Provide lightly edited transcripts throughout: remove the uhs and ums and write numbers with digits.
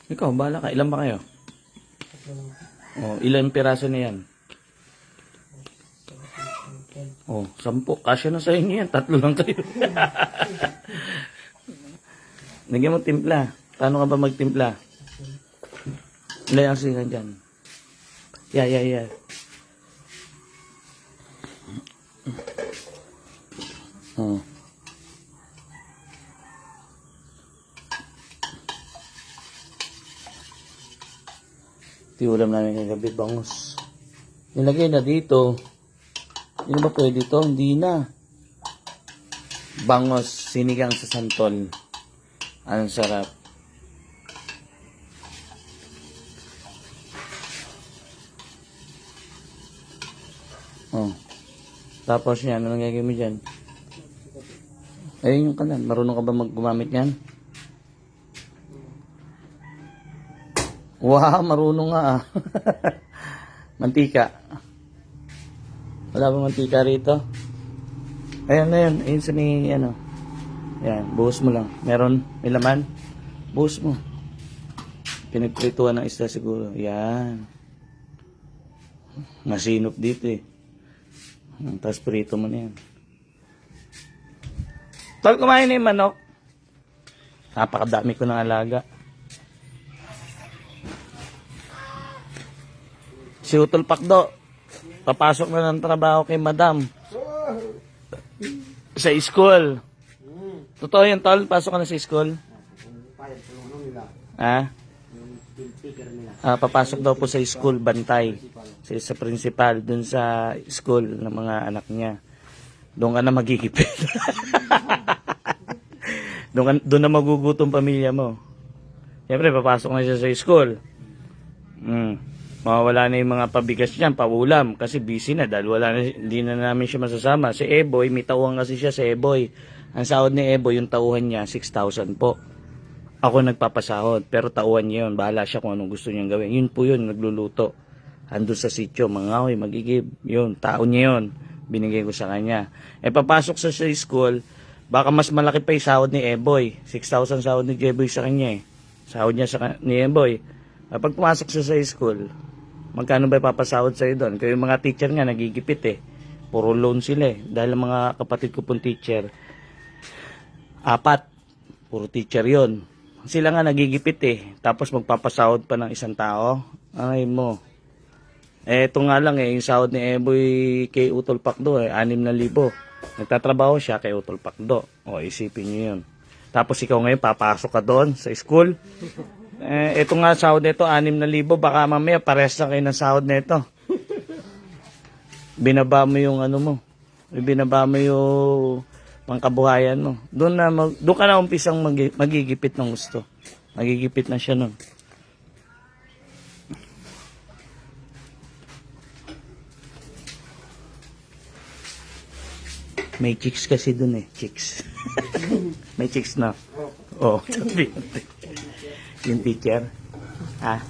Ikaw, bahala ka. Ilan ba kayo? Oh, ilang piraso na yan? Oh, 10. Kasya na sa inyo yan. 3 lang kayo. Nagyan mo timpla. Paano ka ba magtimpla? Ilay ang singa dyan. Yeah. Oh. Ito ulam namin kagabi, bangus. Nilagay na dito. Hindi ba pwede ito? Hindi na. Bangus, sinigang sa santol. Anong sarap. Oh. Tapos yan, anong gagawin mo dyan? Ayun yung kalan. Marunong ka ba gumamit yan? Wow, marunong nga ah. Mantika. Wala ba mantika rito? Ayan na yun. Ayun sa ni, ano. Ayan, buhos mo lang. Meron, may laman. Buhos mo. Pinagprituan ng isda siguro. Ayan. Masinop dito eh. Tapos prito mo na yan. Tol, kumain na yung manok. Napakadami ko ng alaga. Si Utol Pakdo, papasok na ng trabaho kay Madam. Sa school. Totoo yan, Tol? Pasok ka na sa school? Ha? Papasok daw po sa school, bantay. Sa principal, dun sa school ng mga anak niya. Doon ka na magigipit. Doon na magugutom pamilya mo. Siyempre, papasok na siya sa school. Mawawala na yung mga pabigas niyan, paulam, kasi busy na dahil hindi na namin siya masasama. Si Eboy, may tauhan kasi siya sa Eboy. Ang sahod ni Eboy, yung tauhan niya, 6,000 po. Ako nagpapasahod, pero tauhan niya yun. Bahala siya kung anong gusto niyang gawin. Yun po yun, nagluluto. Andun sa sityo, mangahoy, magigib. Yun, tao niya yun. Binigay ko sa kanya. Papasok sa school, baka mas malaki pa yung sahod ni Eboy. 6,000 sahod ni Eboy sa kanya eh. Sahod niya ni Eboy. Pag pumasok siya sa school, magkano ba ipapasahod sa'yo doon? Kaya yung mga teacher nga nagigipit eh. Puro loan sila eh. Dahil ang mga kapatid ko pong teacher, 4. Puro teacher yon. Sila nga nagigipit eh. Tapos magpapasahod pa ng isang tao. Ay mo. Ito nga lang eh. Yung sahod ni Eboy kay Utol Pakdo eh. 6,000. Nagtatrabaho siya kay Utol Pakdo. O isipin nyo yun. Tapos ikaw ngayon papasok ka doon sa school. Ito nga sahod nito 6,000, baka mamaya pares na kayo ng sahod nito. Binaba mo yung ano mo. Binaba mo yung pangkabuhayan mo. Doon ka na umpisang magigipit ng gusto. Magigipit na siya nun. May chicks kasi doon eh, chicks. May chicks na. Oh, yung teacher.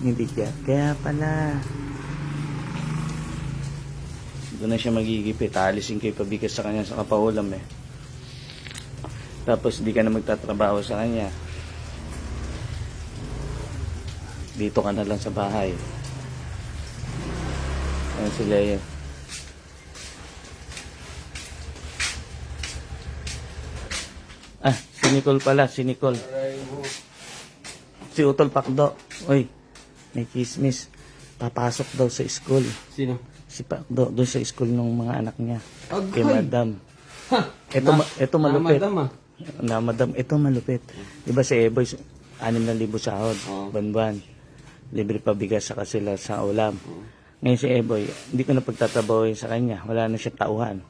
Yung teacher. Kaya pala. Doon na siya magigipit. Alisin kayo pabigas sa kanya sa kapaulam eh. Tapos di ka na magtatrabaho sa kanya. Dito ka na lang sa bahay. Ayan si Leia. Si Nicole pala. Si Nicole. Si Utol Pakdo. Uy, may chismis. Papasok daw sa school. Sino? Si Pakdo, doon sa school ng mga anak niya. Okay. Kay Madam. Ito malupit. Madam. Ito malupit. Diba si Eboy, 6,000 sahod. Buwan-buwan. Libre pabigas sa sila sa ulam. Ngayon si Eboy, hindi ko na pagtatabaw sa kanya. Wala na siyang tauhan.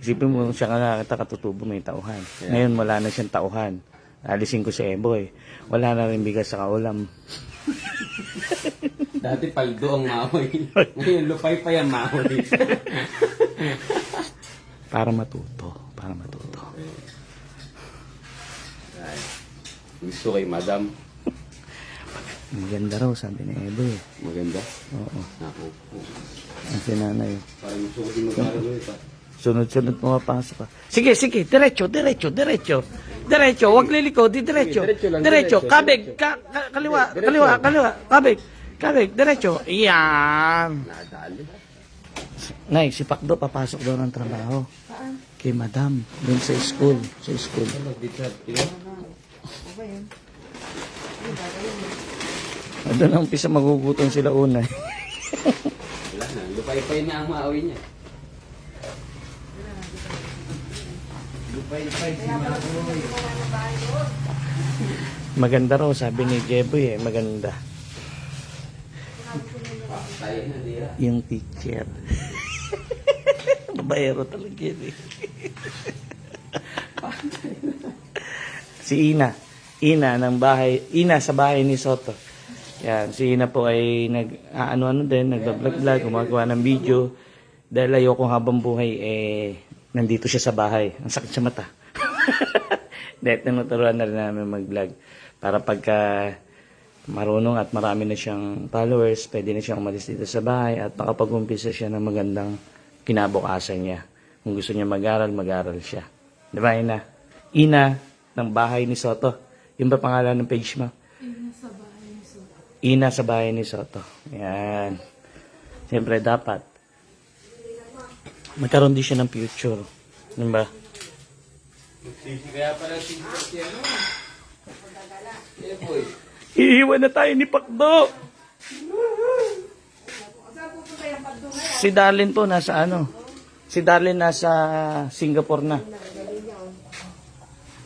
Isipin mo siya ka katutubo may tauhan. Ngayon wala na siyang tauhan. Alisin ko si Eboy. Wala na rin bigas sa kaulam. Dati paldo ang mahoy. Ngayon lupay pa yung mahoy. Para matuto. Gusto kay Madam. Maganda raw, sabi ni Eboy. Maganda. Oo. Ako. Ang sinanay. Parang gusto ko din mag-aaral pa. Sunod-sunod pumapasok pa. Sige, sige. Diretso. Diretso. Huwag liliko. Diretso. Diretso lang, Diretso. diretso. Kabig. Kaliwa. Kabig. Diretso. Iyan. Nadali. Nay, si Pakdo papasok daw ng trabaho. Kay Madam. Doon sa school. Doon ang umpisa magugutom sila una. Wala na. Lupay-pay na ang maawi niya. Lupay-pay si Maboy. Maganda raw, sabi ni Jeboy maganda. Tayo na diya. Yung teacher. Babaero talaga yun Si Ina. Ina sa bahay ni Soto. Yan, si Ina po ay nag-ano din, nagba-vlog, gumagawa ng video. Dahil ayoko habang buhay, nandito siya sa bahay. Ang sakit sa mata. Dahil tinuturuan na rin namin mag-vlog. Para pagka marunong at marami na siyang followers, pwede na siyang umalis dito sa bahay at makapag-umpisa siya ng magandang kinabukasan niya. Kung gusto niya mag-aral siya. Di ba, Ina? Ina ng bahay ni Soto. Yung ba pangalan ng page mo? Ina sa bahay ni Soto. Yan. Siyempre dapat magkaroon din siya ng future. Di ba? Kaya pala si ano? Boy. Iiwan na tayo ni Pakdo. Si Darlene po nasa ano? Si Darlene nasa Singapore na.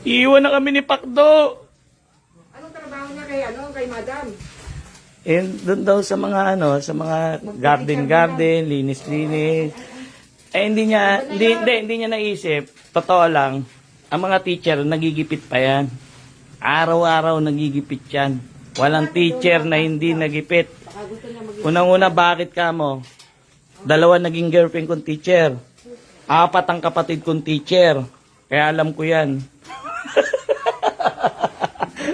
Iiwan na kami ni Pakdo. Anong trabaho niya kay Madam? Doon daw sa mga sa mga garden, linis-linis. Hindi niya naisip. Totoo lang, ang mga teacher nagigipit pa yan. Araw-araw nagigipit yan. Walang teacher na hindi nagipit. Unang-una, bakit ka mo? 2 naging girlfriend kong teacher. 4 ang kapatid kong teacher. Kaya alam ko yan.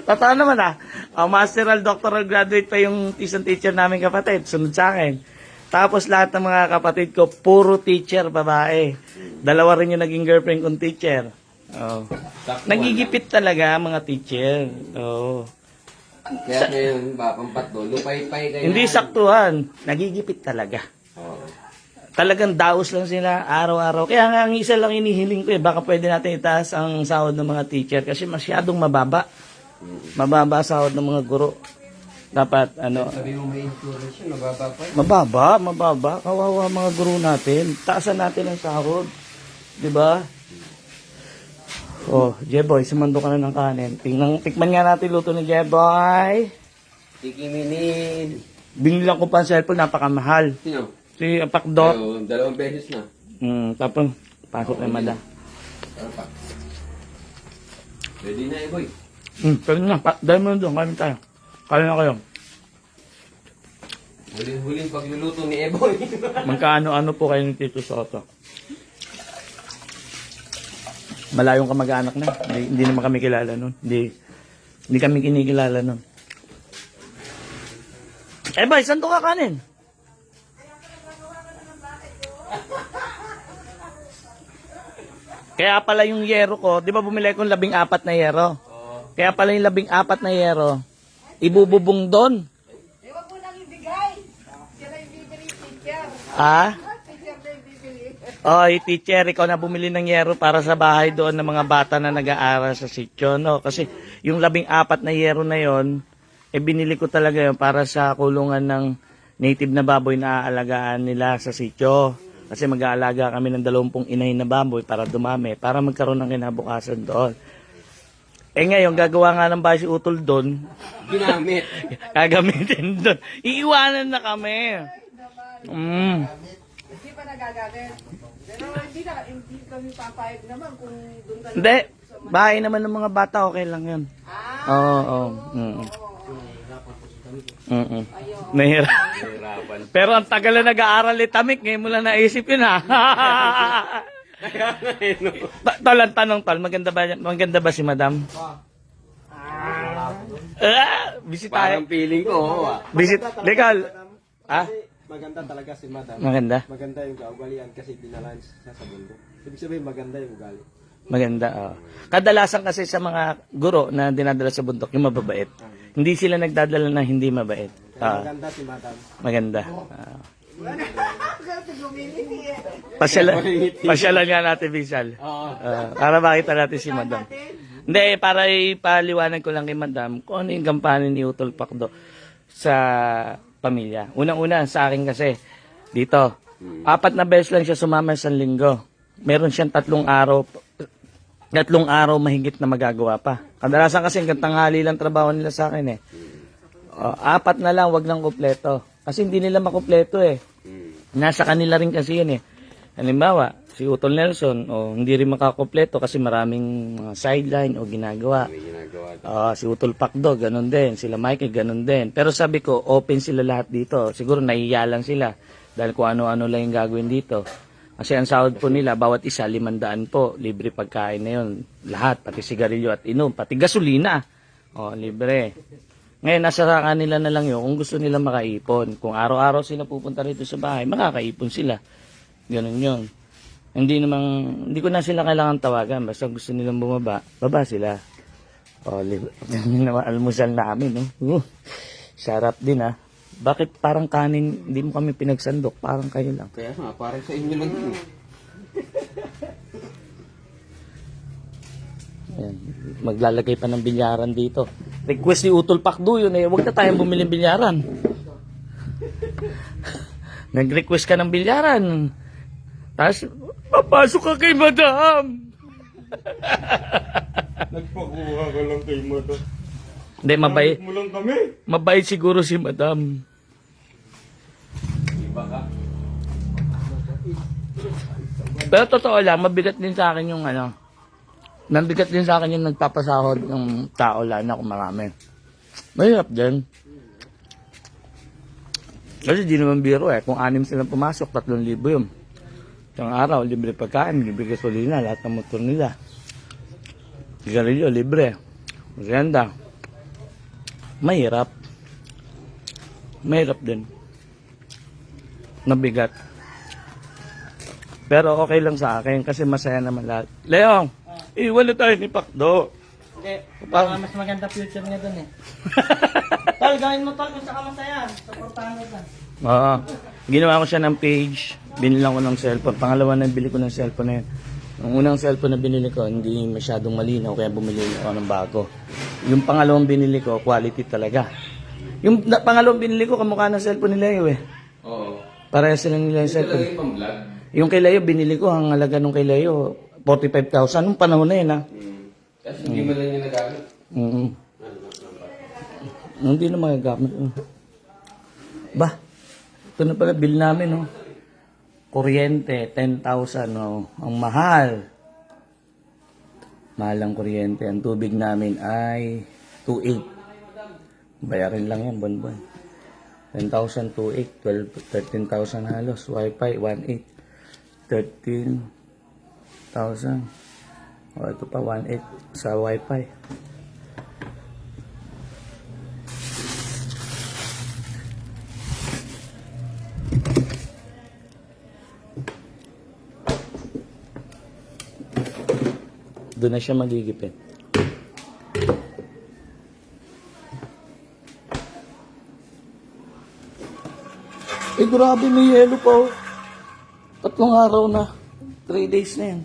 Totoo naman masteral, doctoral graduate pa yung isang teacher namin kapatid. Sunod sa akin. Tapos lahat ng mga kapatid ko, puro teacher, babae. 2 rin yung naging girlfriend kong teacher. Oh. Nagigipit talaga mga teacher. Oh. Kaya ngayon, pampatlo, lupay-pay kayo. Hindi saktuhan. Nagigipit talaga. Oh. Talagang daos lang sila araw-araw. Kaya nga ang isa lang inihiling ko baka pwede natin itaas ang sahod ng mga teacher kasi masyadong mababa. Mababa sahod ng mga guro. Dapat Sabi mo may insurance yun, nababa pa yun. mababa. Kawawa mga guro natin. Taasan natin ang sahod. 'Di ba? Oh, Jeboy, sumando ka na ng kanin. Tikman nga natin luto ni Jeboy. Tikiminin. Binilang ko pa ang cellphone, napakamahal. Sino? Si Pakdo. Ayo, 2 beses na. Tapos, pasok na mada. Ano pa? Ready na boy. Pwede na, dahil mo na doon, kain tayo. Kain na kayo. Huling pagluluto ni Eboy. Magkaano-ano po kayo ni Tito Soto? Malayong kamag-anak na. Hindi naman kami kilala nun. Hindi kami kinikilala nun. Boy, saan to kakanin? Kaya pala yung yero ko, di ba bumili ko 14 na yero? Kaya pala yung 14 na yero, ibububong doon. Huwag mo nang ibigay. Siya na yung bibili, teacher. Teacher na yung bibili. Oy, teacher, ikaw na bumili ng yero para sa bahay doon ng mga bata na nag-aaral sa sityo, no? Kasi yung 14 na yero na yon, binili ko talaga yun para sa kulungan ng native na baboy na aalagaan nila sa sityo. Kasi mag-aalaga kami ng 20 inahin na baboy para dumami, para magkaroon ng kinabukasan doon. Ngayon, gagawa nga ng bahay si Utol doon. Ginamit. Gagamitin doon. Iiwanan na kami. Hindi pa nagagamit. Pero hindi kami papayag naman kung doon ka Hindi. Bahay naman ng mga bata, okay lang yun. Oo. Nahirapan. Pero ang tagal na nag-aaral ni Tamik, ngayon mo lang naisip yun ha. Tol, ang tanong tol, maganda ba si Madam? Visit tayo. Parang feeling ko, oo ah. Visit, legal. Ah? Maganda talaga si Madam. Maganda. Maganda yung kaugalian kasi dinalan siya sa bundok. Ibig sabihin maganda yung ugali. Maganda, oh. Kadalasan kasi sa mga guro na dinadala sa bundok, yung mababait. Hindi sila nagdadala ng hindi mabait. Kaya maganda si Madam. Maganda. Pasyalan nga natin, Vizal. Oo. Para makita natin si Madam. Hindi, para ipaliwanag ko lang kay Madam kung ano yung gampanin ni Utol Pacdo sa pamilya. Unang-una sa akin kasi, dito, 4 na beses lang siya sumama sa linggo. Meron siyang 3 araw mahigit na magagawa pa. Kadalasan kasi hanggang tanghali lang trabaho nila sa akin eh. 4 na lang, wag lang kompleto. Kasi hindi nila makompleto eh. Nasa kanila rin kasi yun eh. Halimbawa, si Utol Nelson, hindi rin makakompleto kasi maraming mga sideline o ginagawa. May ginagawa. Si Utol Pacdo, ganun din. Sila Mikey, ganun din. Pero sabi ko, open sila lahat dito. Siguro nahiya lang sila. Dahil kung ano-ano lang yung gagawin dito. Kasi ang sahod po nila, bawat isa, 500 po. Libre pagkain na yun. Lahat, pati sigarilyo at inom. Pati gasolina. Libre. Ngayon, nasa kanila na lang yun. Kung gusto nila makaipon. Kung araw-araw sila pupunta rito sa bahay, makakaipon sila. Ganun yun. Hindi ko na sila kailangan tawagan. Basta gusto nilang bumaba, baba sila. Libre. Yan naman almusal namin. No? Sarap din ha. Bakit parang kanin, hindi mo kami pinagsandok? Parang kayo lang. Kaya nga, parang sa inyo lang yun. Ayan. Maglalagay pa ng bilyaran dito. Request ni Utol Pacdo yun eh. Huwag na tayong bumili ng bilyaran. Nag-request ka ng bilyaran. Tapos, papasok ka kay Madam. Nagpakuha ka lang kay Madam. Hindi, mabait. Mo lang kami. Mabait siguro si Madam. Iba ka. Pero totoo lang, mabigat din sa akin yung nabigat din sa akin yung nagpapasahod ng tao lang na kung marami. Mahirap din. Kasi di naman biro eh. Kung 6 silang pumasok, 3,000 yun. Isang araw, libre pagkain, libre gasolina, lahat ng motor nila. Sigarilyo, libre. Maganda. Mahirap. Mahirap din. Mabigat. Pero okay lang sa akin kasi masaya naman lahat. Leong, iwan na tayo ni Pacdo. Hindi, mas maganda future niya dun eh. Tol, gawin mo tol kung saka masaya. Supportahan mo dun. Oo. Ginawa ko siya ng page, binilang ko ng cellphone. Pangalawa na bili ko ng cellphone na yun. Ang unang cellphone na binili ko, hindi masyadong malinaw, kaya bumili ako ng bago. Yung pangalawang binili ko, quality talaga. Yung pangalawang binili ko, kamukha ng cellphone ni Leo eh. Oo. Parehas sila nila yung Ito lang cellphone. yung pang-vlog. Yung kay Leo, binili ko, ang halaga nung kay Leo, 45,000. Nung panahon na yun ha. Kasi hindi mo lang yung nagamit. Hindi na magagamit. Ba, ito na pala bill namin. Kuryente, 10,000. Ang mahal. Mahal ang kuryente. Ang tubig namin ay 2,800. Bayarin lang yan, buwan-buwan. 10,000, 2,800, 13,000 halos. Wi-Fi, 1,800. 13,000. Ito pa, 1,800 sa Wi-Fi. Doon na siya magigipit. Grabe, may yelo pa oh. 3 araw na. 3 days na yan.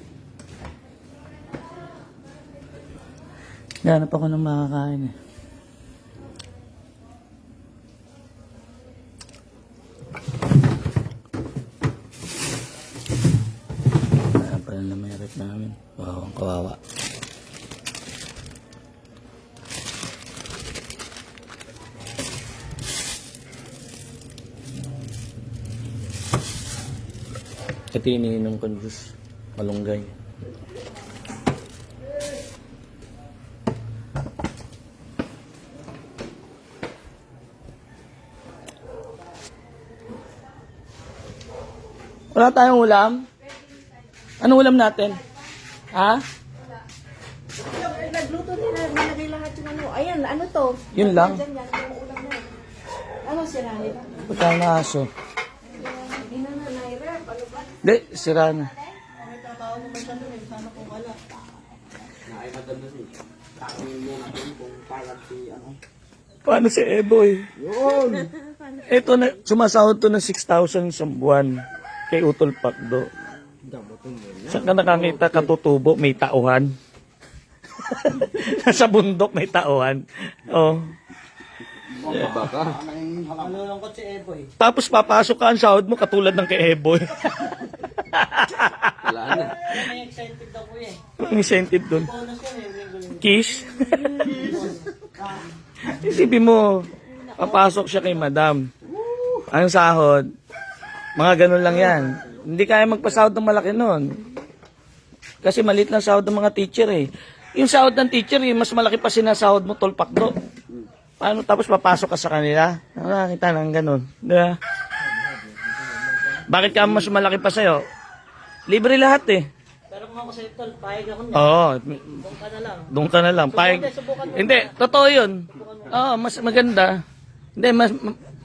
Hanap ako ng makakain eh. Ayan pala na may rep namin. Wow, ang kawawa. Ito yung iniinom ko juice. Malunggay. Wala tayong ulam? Anong ulam natin? Ha? Nagluto nila, nilagay lahat yung ano. Ayan, ano to? Yun lang. Diyan yan, yung ulam na. Ano sira nila? Pagkain na aso. Hindi na nairep. Ano ba? Hindi, sira na. May tatawag naman siya doon, sana kung wala. Ay, madam na siya. Takin mo natin kung parang si ano. Paano si Eboy? Yun! Ito na, sumasahod to ng 6,000 sa buwan kay Utol Pakdo. Saan ka nakakita katutubo, may tauhan? Sa bundok may tauhan. Oh. Baka. Malulungkot si Eboy. Tapos papasok ka ang sahod mo katulad ng kay Eboy. Wala na. May excited daw po eh. Ang incentive dun. Bonus yun eh. Linggo-linggo. Kiss. Isipin mo, papasok siya kay madam. Ang sahod, mga ganun lang yan. Hindi kaya magpasahod ng malaki nun. Kasi maliit lang sahod ng mga teacher eh. Yung sahod ng teacher eh, mas malaki pa sinasahod mo, tolpakdo. Paano tapos papasok ka sa kanila? Nakakita ng ganun. Diba? Bakit ka mas malaki pa sa'yo? Libre lahat eh. Pero kung ako sa tol, pahig ako niya. Oo. Doon ka na lang. Doon ka na lang. Subukan mo. Hindi, totoo yun. Oo, mas maganda. Hindi,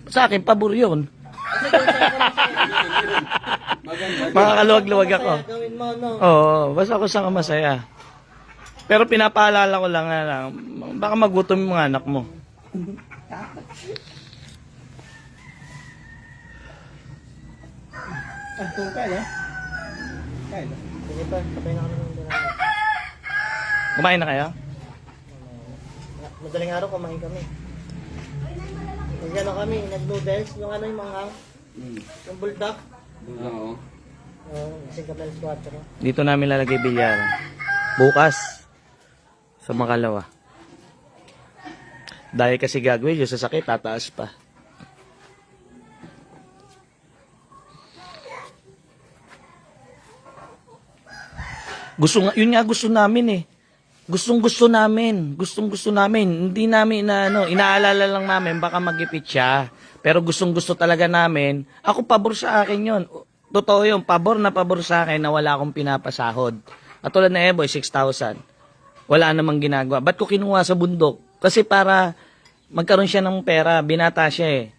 sa akin, pabor yun. Makakaluwag-luwag ako. Kaya gawin mo, no? Oo, basta ako saan ka masaya. Pero pinapaalala ko lang na lang, baka magutom yung mga anak mo. Kung kaya. Kaya na. Sige pa, sabay na kami ng dinami. Kumain na kayo? Madaling araw kumain kami. Nag-ano kami, nag-noodles, yung ano yung mga, yung bulldog. Oo. Kasi kami alas 4. Dito namin lalagay bilyaran. Bukas, sa Makalawa. Dahil kasi gagawin yung sasakit, tataas pa. Yun nga gusto namin eh. Gustong-gusto namin. Gustong-gusto namin. Hindi namin inaalala lang namin baka magipit siya. Pero gustong-gusto talaga namin. Ako pabor sa akin yun. Totoo yun, pabor na pabor sa akin na wala akong pinapasahod. At tulad na Eboy, 6,000. Wala namang ginagawa. Ba't ko kinuha sa bundok? Kasi para magkaroon siya ng pera, binata siya eh.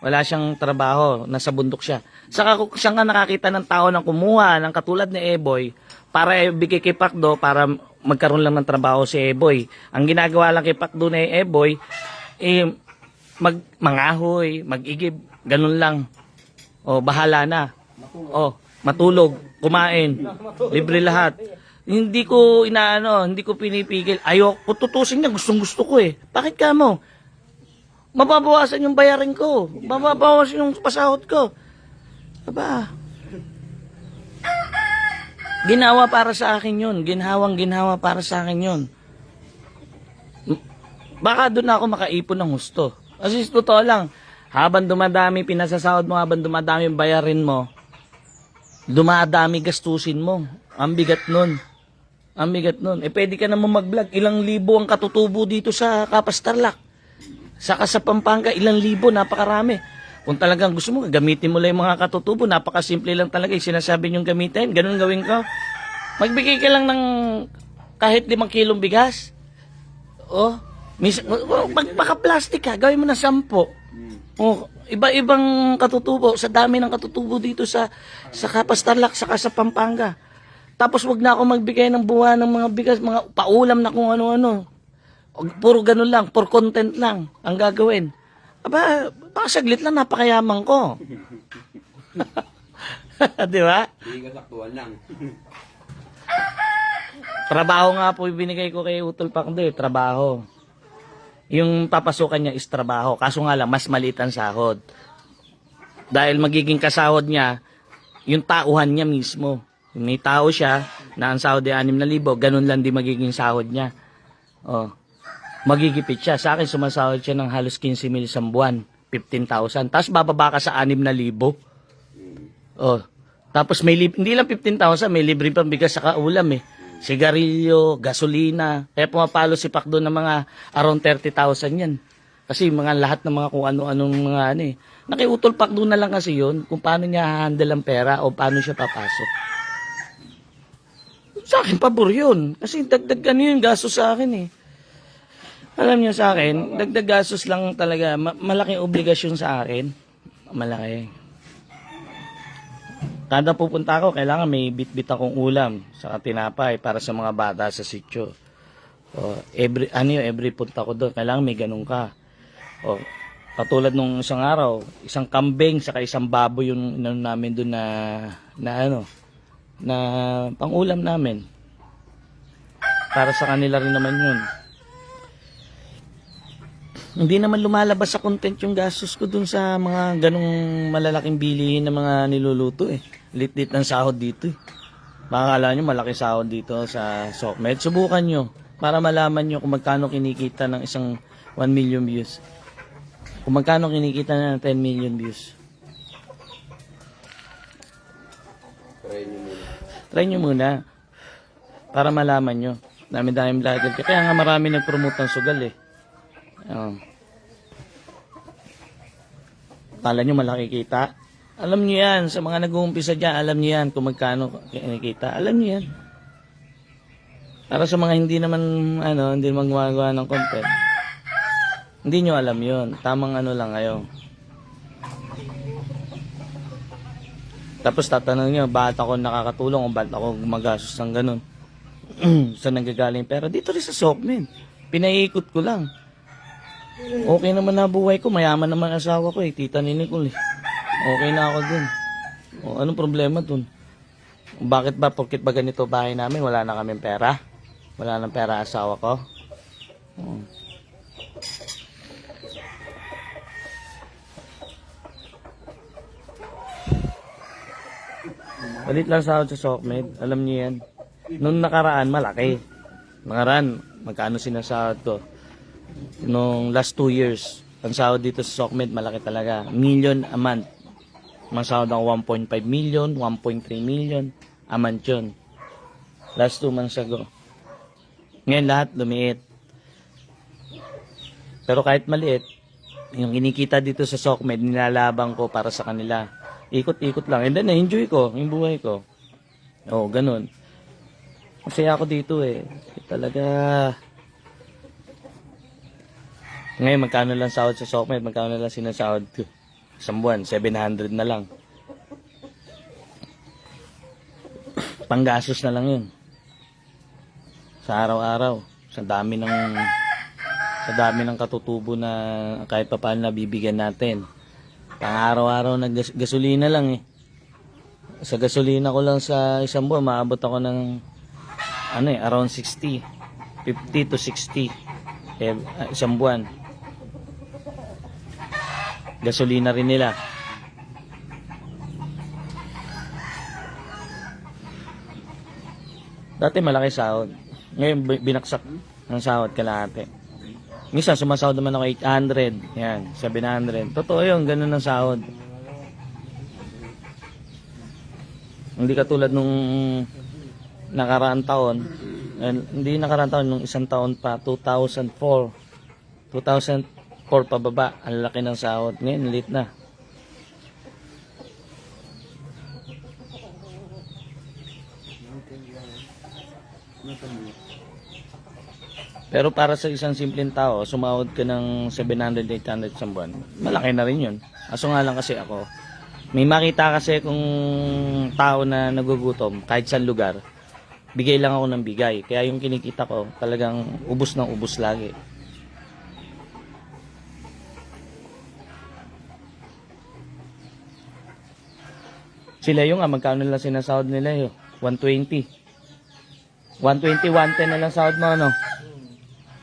Wala siyang trabaho, nasa bundok siya. Saka siyang ka nakakita ng tao na kumuha ng katulad ni Eboy para ibigay kay Pakdo para magkaroon lang ng trabaho si Eboy. Ang ginagawa lang kay Pakdo ni Eboy, mangahoy, mag-igib, ganun lang. O, bahala na. O, matulog, kumain, libre lahat. Hindi ko hindi ko pinipigil. Kung tutusin niya, gustong-gusto ko eh. Bakit ka mo? Mababawasan yung bayarin ko. Mababawasan yung pasahod ko. Aba. Ginawa para sa akin yun. Ginawa para sa akin yun. Baka doon ako makaipon ng husto. Kasi totoo lang, habang dumadami pinasasahod mo, habang dumadami yung bayarin mo, dumadami gastusin mo. Ang bigat nun. Ang bigat nun. Pwede ka naman mag-vlog. Ilang libo ang katutubo dito sa Kapas Tarlac. Saka sa Pampanga, ilang libo, napakarami. Kung talagang gusto mo, gamitin mo lang yung mga katutubo. Napakasimple lang talaga yung sinasabi niyong gamitin. Ganun gawin ko. Magbigay ka lang ng kahit 5 kilong bigas. Pagpaka-plastic ka, gawin mo na 10. Iba-ibang katutubo. Sa dami ng katutubo dito sa Kapas Tarlac, saka sa Pampanga. Tapos wag na ako magbigay ng buwan ng mga bigas, mga paulam na kung ano-ano. Puro ganun lang, puro content lang ang gagawin. Aba, pasaglit lang, napakayaman ko. Di ba? Hindi ka saktuan lang. Trabaho nga po yung binigay ko kay Utol Pakdo eh, trabaho. Yung papasukan niya is trabaho. Kaso nga lang, mas maliit ang sahod. Dahil magiging kasahod niya, yung tauhan niya mismo. May tao siya na ang sahod ay 6,000, ganun lang din magiging sahod niya. Magigipit siya. Sa akin, sumasahod siya ng halos 15,000 sa buwan. 15,000. Tapos bababa ka sa 6,000. Tapos hindi lang 15,000, may libre pang bigas sa kaulam eh. Sigarilyo, gasolina. Kaya pumapalo si Pakdo ng mga around 30,000 yan. Kasi mga lahat ng mga kung ano-anong mga eh. Nakiutol Pakdo na lang kasi yun kung paano niya handle ang pera o paano siya papasok. Sa akin, pabor yun. Kasi dagdag yun, gasto sa akin eh. Alam niyo sa akin, dagdag gastos lang talaga. Malaking obligasyon sa akin. Malaki. Kada pupunta ako, kailangan may bit-bit akong ulam sa tinapay para sa mga bata sa sityo. O, every punta ko doon, kailangan may ganun ka. O, katulad nung isang araw, isang kambing saka isang baboy yung namin doon na pang-ulam namin. Para sa kanila rin naman yun. Hindi naman lumalabas sa content yung gastos ko dun sa mga ganong malalaking bilihin na mga niluluto eh. Lit-lit ng sahod dito eh. Makakala nyo malaki sahod dito sa SOCMED. Subukan nyo para malaman nyo kung magkano kinikita ng isang 1 million views. Kung magkano kinikita na ng 10 million views. Try nyo muna. Para malaman nyo. Dami-dami vlogger. Kaya nga marami nag-promote ng sugal eh. Kala nyo malaki kita? Alam nyo yan. Sa mga nag-uumpisa dyan, alam nyo yan kung magkano kinikita. Alam nyo yan. Para sa mga hindi naman gumagawa ng content, hindi nyo alam yun. Tamang lang kayo. Tapos tatanong nyo, bakit ako nakakatulong o bakit ako gumagastos ng ganun? Saan nanggagaling pera? Dito rin sa SOCMED. Pinaiikot ko lang. Okay naman na buhay ko. Mayaman naman asawa ko eh. Tita ni Nicole eh. Okay na ako dun. O, anong problema dun? Bakit ba? Porkit ba ganito bahay namin? Wala na kaming pera? Wala nang pera asawa ko? O. Palit lang sahod sa SOCMED. Alam niyo yan. Noong nakaraan, malaki. Nakaraan, magkano sinasahod ko? Noong last 2 years, ang sahod dito sa SOCMED, malaki talaga. Million a month. Masahod ako 1.5 million, 1.3 million a month yun. Last 2 months ago. Ngayon lahat lumiit. Pero kahit maliit, yung kinikita dito sa SOCMED, nilalabang ko para sa kanila. Ikot-ikot lang. And then, na-enjoy ko yung buhay ko. Oo, ganun. Masaya ako dito eh. Talaga. Ngayon, magkano lang sahod sa SOCMED? Magkano lang sinasahod ko? Isang buwan, 700 na lang. Panggastos na lang yun. Sa araw-araw. Sa dami ng katutubo na kahit pa paano nabibigyan natin. Pang araw-araw na gasolina lang eh. Sa gasolina ko lang sa isang buwan, maabot ako ng around 60. 50 to 60. Isang buwan. Gasolina rin nila. Dati malaki sahod. Ngayon binaksak ng sahod kalahati. Minsan sumasahod naman ako 800. Yan, 700. Totoo yun, ganun ang sahod. Hindi katulad nung nakaraang taon. Hindi nakaraang taon, nung isang taon pa, 2004. 2004 pababa, ang laki ng sahod. Ngayon, late na. Pero para sa isang simpleng tao, sumahod ka ng 700, 800 sa buwan, malaki na rin yun. Aso nga lang kasi ako, may makita kasi kung tao na nagugutom, kahit sa lugar, bigay lang ako ng bigay. Kaya yung kinikita ko, talagang ubos ng ubos lagi. Sila yung magkano lang sinasahod nila yun? 120. 120, 110 na lang sahod mo, ano?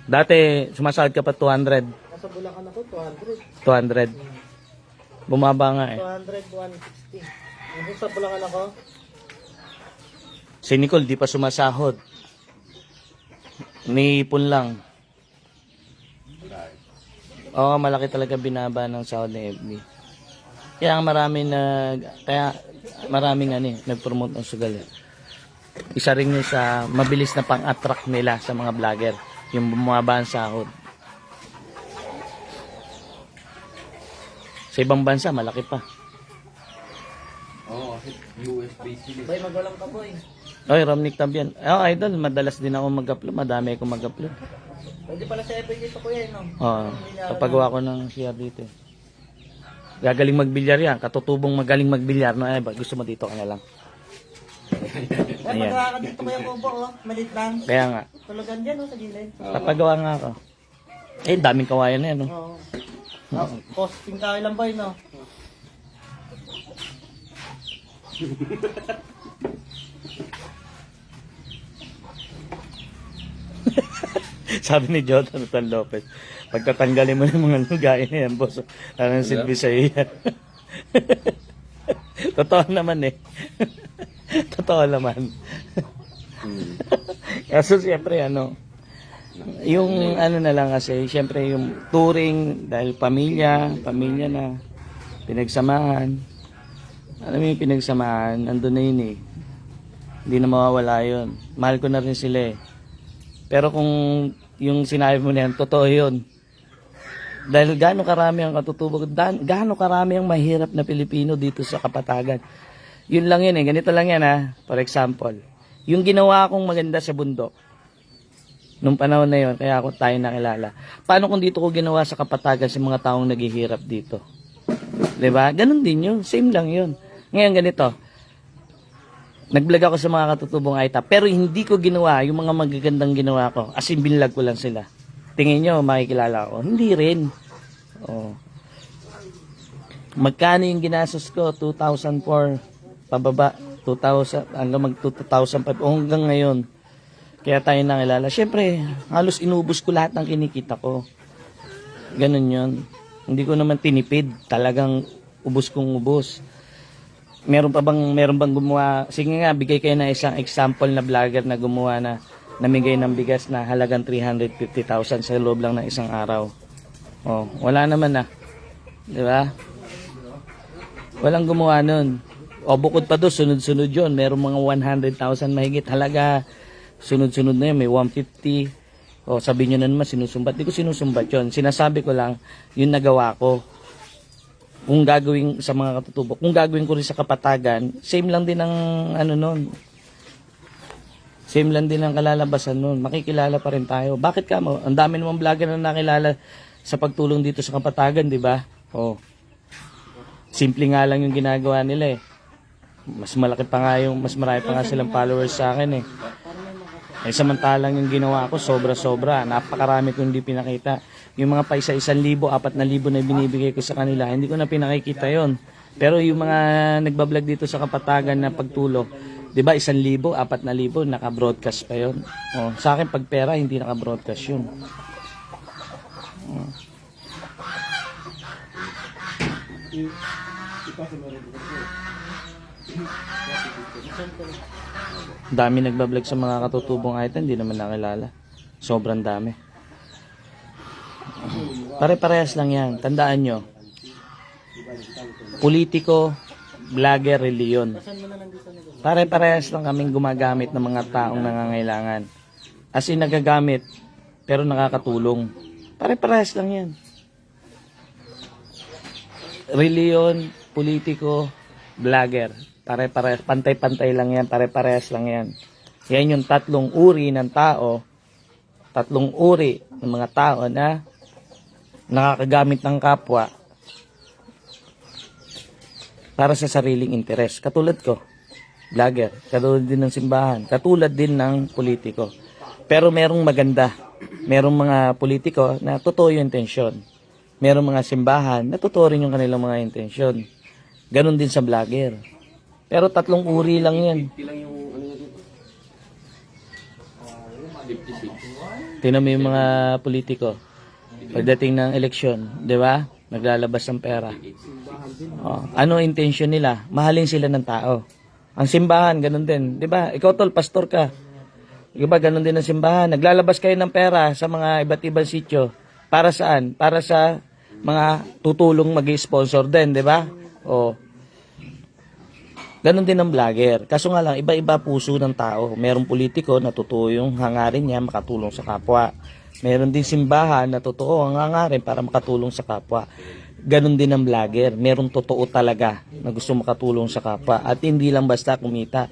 Dati, sumasahod ka pa 200. Nasa Bulacan ako, 200. 200. Bumaba nga eh. 200, 160. Nandun sa Bulacan ako. Si Nicole, di pa sumasahod. Niipon lang. Oo, malaki talaga binaba ng sahod ng FB. Kaya maraming nag-promote ng sugal. Isa rin yun sa mabilis na pang-attract nila sa mga vlogger. Yung bumaba ang sahod. Sa ibang bansa, malaki pa. Oo, kasi US based sila. Bay, magalang ka boy. Oy, Romnick Tabian. Oh, idol, madalas din ako mag-upload. Madami akong mag-upload. Pwede pala sa FB dito kuya, no? Oo. Papagawa ko ng CR dito. Gagaling magbilyar yan. Katutubong magaling magbilyar. No, eh, gusto mo dito ka na lang. Eh, Ayan. magawa ka dito kuya Bobo, oh. Malit lang. Kaya nga. Tulugan dyan, oh, sa gilid. Papagawa nga ako. Eh, daming kawayan na yan. No? Oo. Oh, posting tayo lang boy, no? Sabi ni Jonathan Lopez, pagkatanggalin mo ng mga lugay na yan, boss, anong silbi sa iya? Totoo naman eh. Totoo naman. Kaso siyempre yung ano na lang kasi, siyempre yung touring, dahil pamilya na, pinagsamahan. Alam mo yung pinagsamahan, andun na yun eh. Hindi na mawawala yun. Mahal ko na rin sila eh. Pero kung yung sinabi mo na yan, totoo yun. Dahil gaano karami ang katutubog, gaano karami ang mahirap na Pilipino dito sa Kapatagan. Yun lang yun eh, ganito lang yan ha. For example, yung ginawa kong maganda sa bundok, nung panahon na yun, kaya ako tayo nakilala. Paano kung dito ko ginawa sa Kapatagan sa mga taong naghihirap dito? Diba? Ganon din yun, same lang yun. Ngayon ganito, nag-vlog ako sa mga katutubong Aita, pero hindi ko ginawa yung mga magagandang ginawa ko. As in, binlag ko lang sila. Tingin nyo, makikilala ako. Hindi rin. Oh. Magkano yung ginastos ko? 2004, pababa. 2000, hanggang mag 2005, o hanggang ngayon. Kaya tayo nakilala. Siyempre, halos inubos ko lahat ng kinikita ko. Ganon yun. Hindi ko naman tinipid. Talagang ubos kong ubos. Meron bang gumawa, sige nga, bigay kayo na isang example na vlogger na gumawa na namigay ng bigas na halagang 350,000 sa loob lang ng isang araw. Oh, wala naman na. 'Di ba? Walang gumawa nun. O bukod pa doon, sunod-sunod yun. Meron mga 100,000 mahigit halaga. Sunod-sunod na yun, may 150. O sabi nyo na naman, sinusumbat. Di ko sinusumbat yun. Sinasabi ko lang, yung nagawa ko. Kung gagawin sa mga katutubok, kung gagawin ko rin sa Kapatagan, same lang din ang nun. Same lang din ang kalalabasan nun. Makikilala pa rin tayo. Bakit ka mo? Ang dami namang vlogger na nakilala sa pagtulong dito sa Kapatagan, di ba? Oh. Simple nga lang yung ginagawa nila eh. Mas malaki pa nga mas marami pa nga silang followers sa akin eh. Eh samantalang yung ginawa ko, sobra-sobra. Napakarami ko hindi pinakita. Yung mga paisa 1,000, 4,000 na binibigay ko sa kanila, hindi ko na pinakikita yon. Pero yung mga nagbablog dito sa Kapatagan na pagtulong, di ba 1,000, 4,000, naka-broadcast pa yon. Oh, sa akin pag pera, hindi naka-broadcast yun. Oh. Dami nagbablog sa mga katutubong Aita, hindi naman nakilala. Sobrang dami. Pare-parehas lang yan. Tandaan nyo. Politiko, vlogger, reliyon. Pare-parehas lang kaming gumagamit ng mga taong nangangailangan. As in nagagamit, pero nakakatulong. Pare-parehas lang yan. Reliyon, politiko, vlogger. Pare-parehas, pantay-pantay lang yan. Pare-parehas lang yan. Yan yung tatlong uri ng tao. Tatlong uri ng mga tao na nakakagamit ng kapwa para sa sariling interes. Katulad ko, vlogger. Katulad din ng simbahan. Katulad din ng politiko. Pero merong maganda. Merong mga politiko na totoo yung intensyon. Merong mga simbahan na totoo rin yung kanilang mga intensyon. Ganon din sa vlogger. Pero tatlong uri lang yan. Tingnan mo yung mga politiko. Pagdating ng eleksyon, di ba? Naglalabas ng pera. Oh, ano intention nila? Mahalin sila ng tao. Ang simbahan, ganun din. Di ba? Ikaw tol, pastor ka. Di ba? Ganun din ang simbahan. Naglalabas kayo ng pera sa mga iba't ibang sityo. Para saan? Para sa mga tutulong mag-sponsor din, di ba? Oh. Ganon din ang vlogger. Kaso nga lang, iba-iba puso ng tao. Merong politiko na totoo yung hangarin niya makatulong sa kapwa. Meron din simbahan na totoo ang hangarin para makatulong sa kapwa. Ganon din ang vlogger. Merong totoo talaga na gusto makatulong sa kapwa. At hindi lang basta kumita.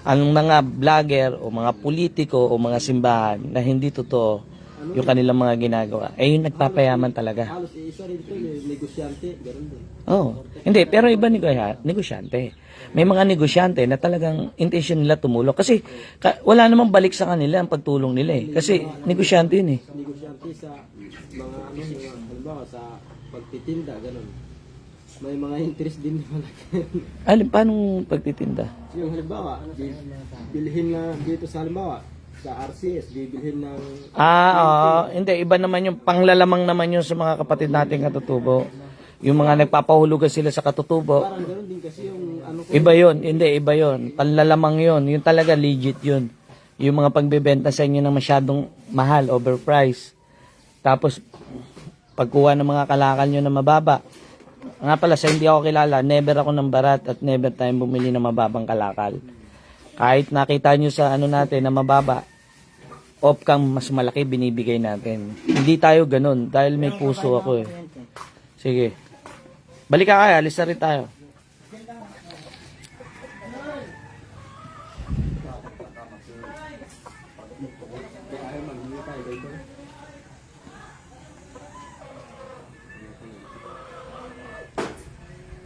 ang mga vlogger o mga politiko o mga simbahan na hindi totoo yung kanilang mga ginagawa, eh yung nagpapayaman talaga. Halos isa rin ito, negosyante, gano'n din. Oh, hindi, pero iba negosyante. May mga negosyante na talagang intention nila tumulong. Kasi wala namang balik sa kanila ang pagtulong nila eh. Kasi negosyante yun eh. Negosyante sa mga ano, mga, halimbawa sa pagtitinda, gano'n. May mga interest din malaki. Alin, paano pagtitinda? Yung halimbawa, bilhin na dito sa halimbawa, sa RCS, bibilhin ng... Oo. Hindi, iba naman yung panglalamang naman yung sa mga kapatid nating katutubo. Yung mga nagpapahulugan sila sa katutubo. Parang gano'n din kasi yung ano ko. Iba yun, hindi, iba yun. Panlalamang yun. Yung talaga legit yun. Yung mga pagbebenta sa inyo ng masyadong mahal, overpriced. Tapos, pagkuha ng mga kalakal nyo na mababa. Nga pala, sa hindi ako kilala, never ako ng barat at never tayong bumili ng mababang kalakal. Kahit nakita nyo sa ano natin na mababa, off cam mas malaki binibigay natin. Hindi tayo ganun dahil may puso ako eh. Sige. Balik ka kaya, alis na rin tayo. Ayaw mag-hindi tayo dito.